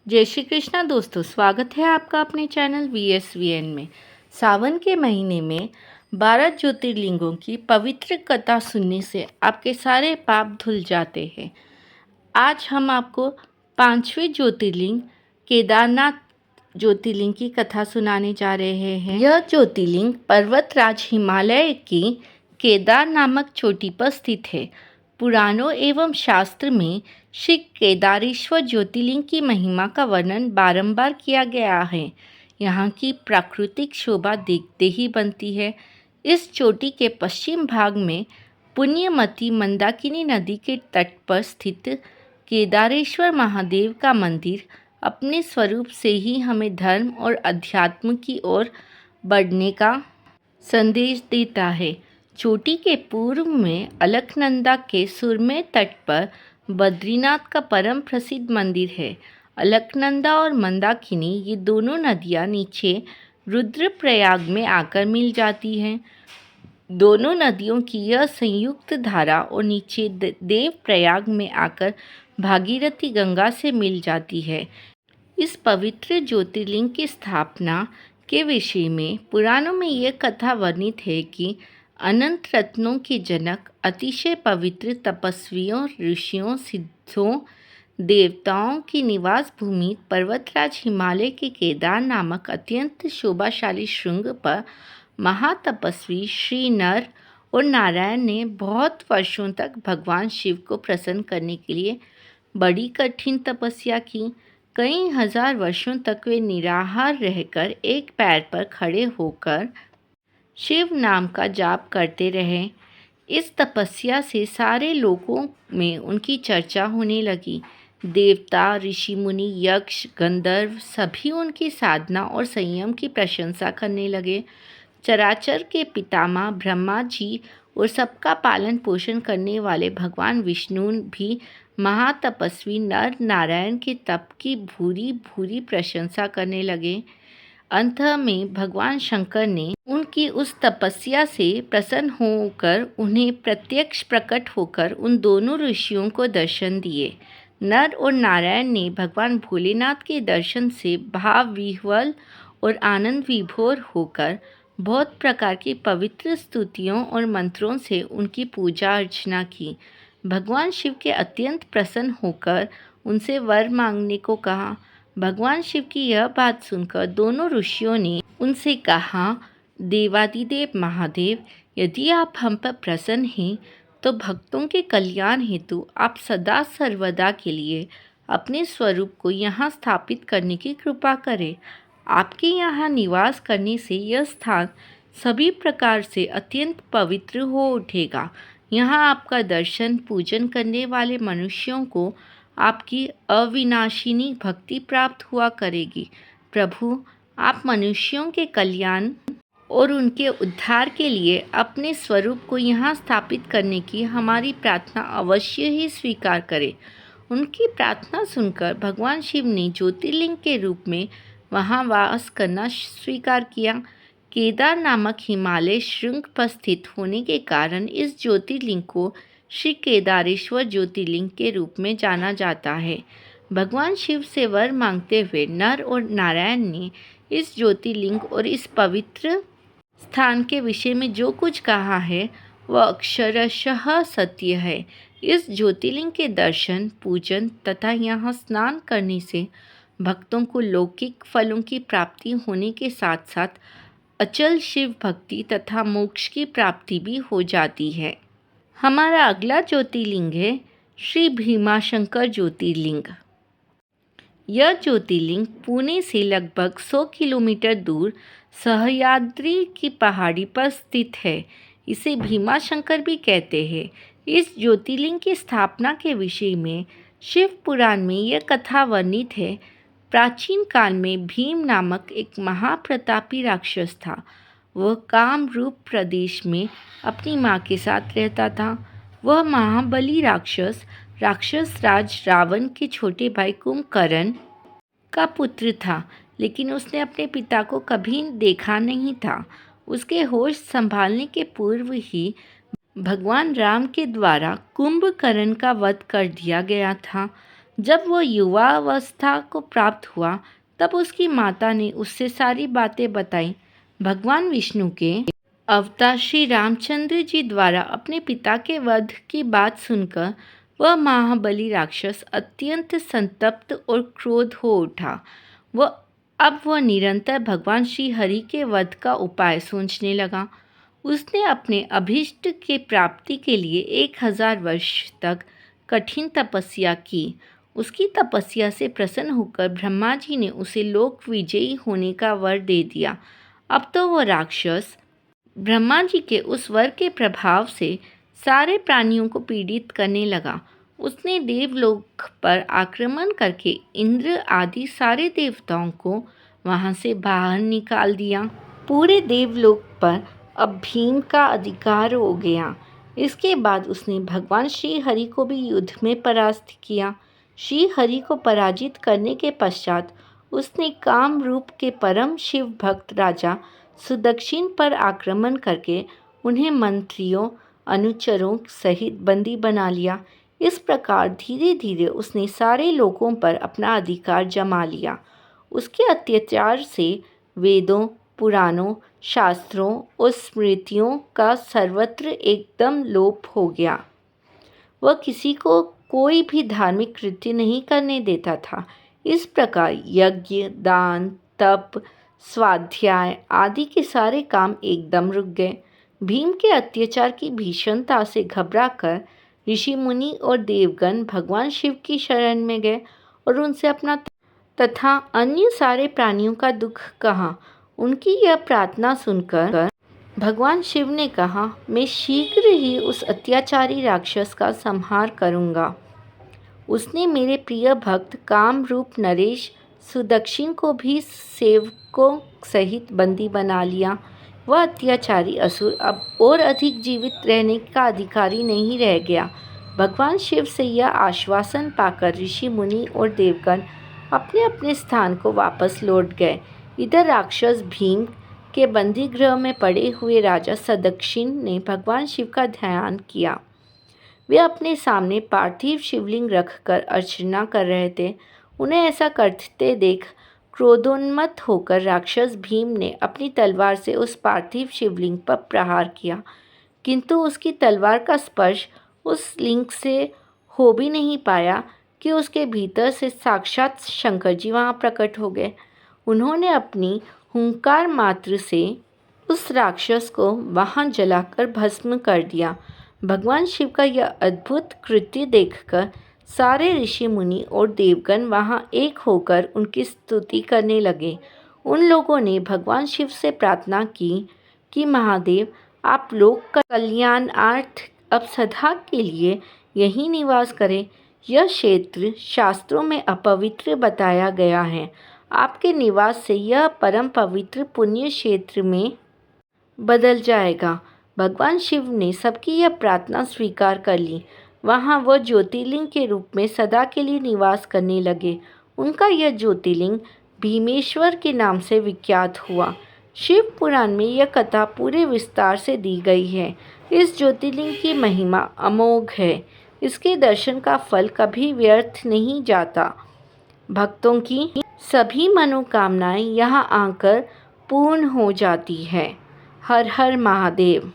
जय श्री कृष्णा दोस्तों, स्वागत है आपका अपने चैनल VSVN में। सावन के महीने में 12 ज्योतिर्लिंगों की पवित्र कथा सुनने से आपके सारे पाप धुल जाते हैं। आज हम आपको 5वें ज्योतिर्लिंग केदारनाथ ज्योतिर्लिंग की कथा सुनाने जा रहे हैं। यह ज्योतिर्लिंग पर्वतराज हिमालय की केदार नामक चोटी पर स्थित है। पुराणों एवं शास्त्र में श्री केदारेश्वर ज्योतिर्लिंग की महिमा का वर्णन बारंबार किया गया है। यहाँ की प्राकृतिक शोभा देखते ही बनती है। इस चोटी के पश्चिम भाग में पुण्यमती मंदाकिनी नदी के तट पर स्थित केदारेश्वर महादेव का मंदिर अपने स्वरूप से ही हमें धर्म और अध्यात्म की ओर बढ़ने का संदेश देता है। चोटी के पूर्व में अलकनंदा के सुरम्य तट पर बद्रीनाथ का परम प्रसिद्ध मंदिर है। अलकनंदा और मंदाकिनी ये दोनों नदियाँ नीचे रुद्रप्रयाग में आकर मिल जाती हैं। दोनों नदियों की यह संयुक्त धारा और नीचे देवप्रयाग में आकर भागीरथी गंगा से मिल जाती है। इस पवित्र ज्योतिर्लिंग की स्थापना के विषय में पुराणों में यह कथा वर्णित है कि अनंत रत्नों के जनक, अतिशय पवित्र तपस्वियों, ऋषियों, सिद्धों, देवताओं की निवास भूमि पर्वतराज हिमालय के केदार नामक अत्यंत शोभाशाली शृंग पर महातपस्वी श्री नर और नारायण ने बहुत वर्षों तक भगवान शिव को प्रसन्न करने के लिए बड़ी कठिन तपस्या की। कई हजार वर्षों तक वे निराहार रहकर एक पैर पर खड़े होकर शिव नाम का जाप करते रहे। इस तपस्या से सारे लोगों में उनकी चर्चा होने लगी। देवता, ऋषि मुनि, यक्ष, गंधर्व सभी उनकी साधना और संयम की प्रशंसा करने लगे। चराचर के पितामह ब्रह्मा जी और सबका पालन पोषण करने वाले भगवान विष्णु भी महातपस्वी नर नारायण के तप की भूरी भूरी प्रशंसा करने लगे। अंत में भगवान शंकर ने उनकी उस तपस्या से प्रसन्न होकर उन्हें प्रत्यक्ष प्रकट होकर उन दोनों ऋषियों को दर्शन दिए। नर और नारायण ने भगवान भोलेनाथ के दर्शन से भाव विह्वल और आनंद विभोर होकर बहुत प्रकार की पवित्र स्तुतियों और मंत्रों से उनकी पूजा अर्चना की। भगवान शिव के अत्यंत प्रसन्न होकर उनसे वर मांगने को कहा। भगवान शिव की यह बात सुनकर दोनों ऋषियों ने उनसे कहा, देवादिदेव महादेव, यदि आप हम पर प्रसन्न हैं तो भक्तों के कल्याण हेतु आप सदा सर्वदा के लिए अपने स्वरूप को यहाँ स्थापित करने की कृपा करें। आपके यहाँ निवास करने से यह स्थान सभी प्रकार से अत्यंत पवित्र हो उठेगा। यहाँ आपका दर्शन पूजन करने वाले मनुष्यों को आपकी अविनाशिनी भक्ति प्राप्त हुआ करेगी। प्रभु, आप मनुष्यों के कल्याण और उनके उद्धार के लिए अपने स्वरूप को यहाँ स्थापित करने की हमारी प्रार्थना अवश्य ही स्वीकार करें। उनकी प्रार्थना सुनकर भगवान शिव ने ज्योतिर्लिंग के रूप में वहाँ वास करना स्वीकार किया। केदार नामक हिमालय शृंग पर स्थित होने के कारण इस ज्योतिर्लिंग को श्री केदारेश्वर ज्योतिर्लिंग के रूप में जाना जाता है। भगवान शिव से वर मांगते हुए नर और नारायण ने इस ज्योतिर्लिंग और इस पवित्र स्थान के विषय में जो कुछ कहा है वह अक्षरशः सत्य है। इस ज्योतिर्लिंग के दर्शन, पूजन तथा यहाँ स्नान करने से भक्तों को लौकिक फलों की प्राप्ति होने के साथ साथ अचल शिव भक्ति तथा मोक्ष की प्राप्ति भी हो जाती है। हमारा अगला ज्योतिर्लिंग है श्री भीमाशंकर ज्योतिर्लिंग। यह ज्योतिर्लिंग पुणे से लगभग 100 किलोमीटर दूर सह्याद्री की पहाड़ी पर स्थित है। इसे भीमाशंकर भी कहते हैं। इस ज्योतिर्लिंग की स्थापना के विषय में शिव पुराण में यह कथा वर्णित है। प्राचीन काल में भीम नामक एक महाप्रतापी राक्षस था। वह कामरूप प्रदेश में अपनी माँ के साथ रहता था। वह महाबली राक्षस राज रावण के छोटे भाई कुंभकर्ण का पुत्र था, लेकिन उसने अपने पिता को कभी देखा नहीं था। उसके होश संभालने के पूर्व ही भगवान राम के द्वारा कुंभकर्ण का वध कर दिया गया था। जब वो युवावस्था को प्राप्त हुआ तब उसकी माता ने उससे सारी बातें बताई। भगवान विष्णु के अवतार श्री रामचंद्र जी द्वारा अपने पिता के वध की बात सुनकर वह महाबली राक्षस अत्यंत संतप्त और क्रोध हो उठा। वह निरंतर भगवान श्री हरि के वध का उपाय सोचने लगा। उसने अपने अभीष्ट की प्राप्ति के लिए 1000 वर्ष तक कठिन तपस्या की। उसकी तपस्या से प्रसन्न होकर ब्रह्मा जी ने उसे लोक विजयी होने का वर दे दिया। अब तो वह राक्षस ब्रह्मा जी के उस वर के प्रभाव से सारे प्राणियों को पीड़ित करने लगा। उसने देवलोक पर आक्रमण करके इंद्र आदि सारे देवताओं को वहां से बाहर निकाल दिया। पूरे देवलोक पर अब भीम का अधिकार हो गया। इसके बाद उसने भगवान श्री हरि को भी युद्ध में परास्त किया। श्री हरि को पराजित करने के पश्चात उसने काम रूप के परम शिव भक्त राजा सुदक्षिण पर आक्रमण करके उन्हें मंत्रियों अनुचरों सहित बंदी बना लिया। इस प्रकार धीरे धीरे उसने सारे लोगों पर अपना अधिकार जमा लिया। उसके अत्याचार से वेदों, पुराणों, शास्त्रों और स्मृतियों का सर्वत्र एकदम लोप हो गया। वह किसी को कोई भी धार्मिक कृत्य नहीं करने देता था। इस प्रकार यज्ञ, दान, तप, स्वाध्याय आदि के सारे काम एकदम रुक गए। भीम के अत्याचार की भीषणता से घबराकर ऋषि मुनि और देवगण भगवान शिव की शरण में गए और उनसे अपना तथा अन्य सारे प्राणियों का दुख कहा। उनकी यह प्रार्थना सुनकर भगवान शिव ने कहा, मैं शीघ्र ही उस अत्याचारी राक्षस का संहार करूंगा। उसने मेरे प्रिय भक्त काम रूप नरेश सुदक्षिण को भी सेवकों सहित बंदी बना लिया। वह अत्याचारी असुर अब और अधिक जीवित रहने का अधिकारी नहीं रह गया। भगवान शिव से यह आश्वासन पाकर ऋषि मुनि और देवगण अपने अपने स्थान को वापस लौट गए। इधर राक्षस भीम के बंदी गृह में पड़े हुए राजा सुदक्षिण ने भगवान शिव का ध्यान किया। वे अपने सामने पार्थिव शिवलिंग रखकर अर्चना कर रहे थे। उन्हें ऐसा करते देख क्रोधोन्मत्त होकर राक्षस भीम ने अपनी तलवार से उस पार्थिव शिवलिंग पर प्रहार किया, किंतु उसकी तलवार का स्पर्श उस लिंग से हो भी नहीं पाया कि उसके भीतर से साक्षात शंकर जी वहाँ प्रकट हो गए। उन्होंने अपनी हुंकार मात्र से उस राक्षस को वहाँ जलाकर भस्म कर दिया। भगवान शिव का यह अद्भुत कृत्य देखकर सारे ऋषि मुनि और देवगण वहाँ एक होकर उनकी स्तुति करने लगे। उन लोगों ने भगवान शिव से प्रार्थना की कि महादेव, आप लोक का कल्याणार्थ अब सदा के लिए यहीं निवास करें। यह क्षेत्र शास्त्रों में अपवित्र बताया गया है। आपके निवास से यह परम पवित्र पुण्य क्षेत्र में बदल जाएगा। भगवान शिव ने सबकी यह प्रार्थना स्वीकार कर ली। वहाँ वह ज्योतिर्लिंग के रूप में सदा के लिए निवास करने लगे। उनका यह ज्योतिर्लिंग भीमेश्वर के नाम से विख्यात हुआ। शिव पुराण में यह कथा पूरे विस्तार से दी गई है। इस ज्योतिर्लिंग की महिमा अमोघ है। इसके दर्शन का फल कभी व्यर्थ नहीं जाता। भक्तों की सभी मनोकामनाएं यहाँ आकर पूर्ण हो जाती है। हर हर महादेव।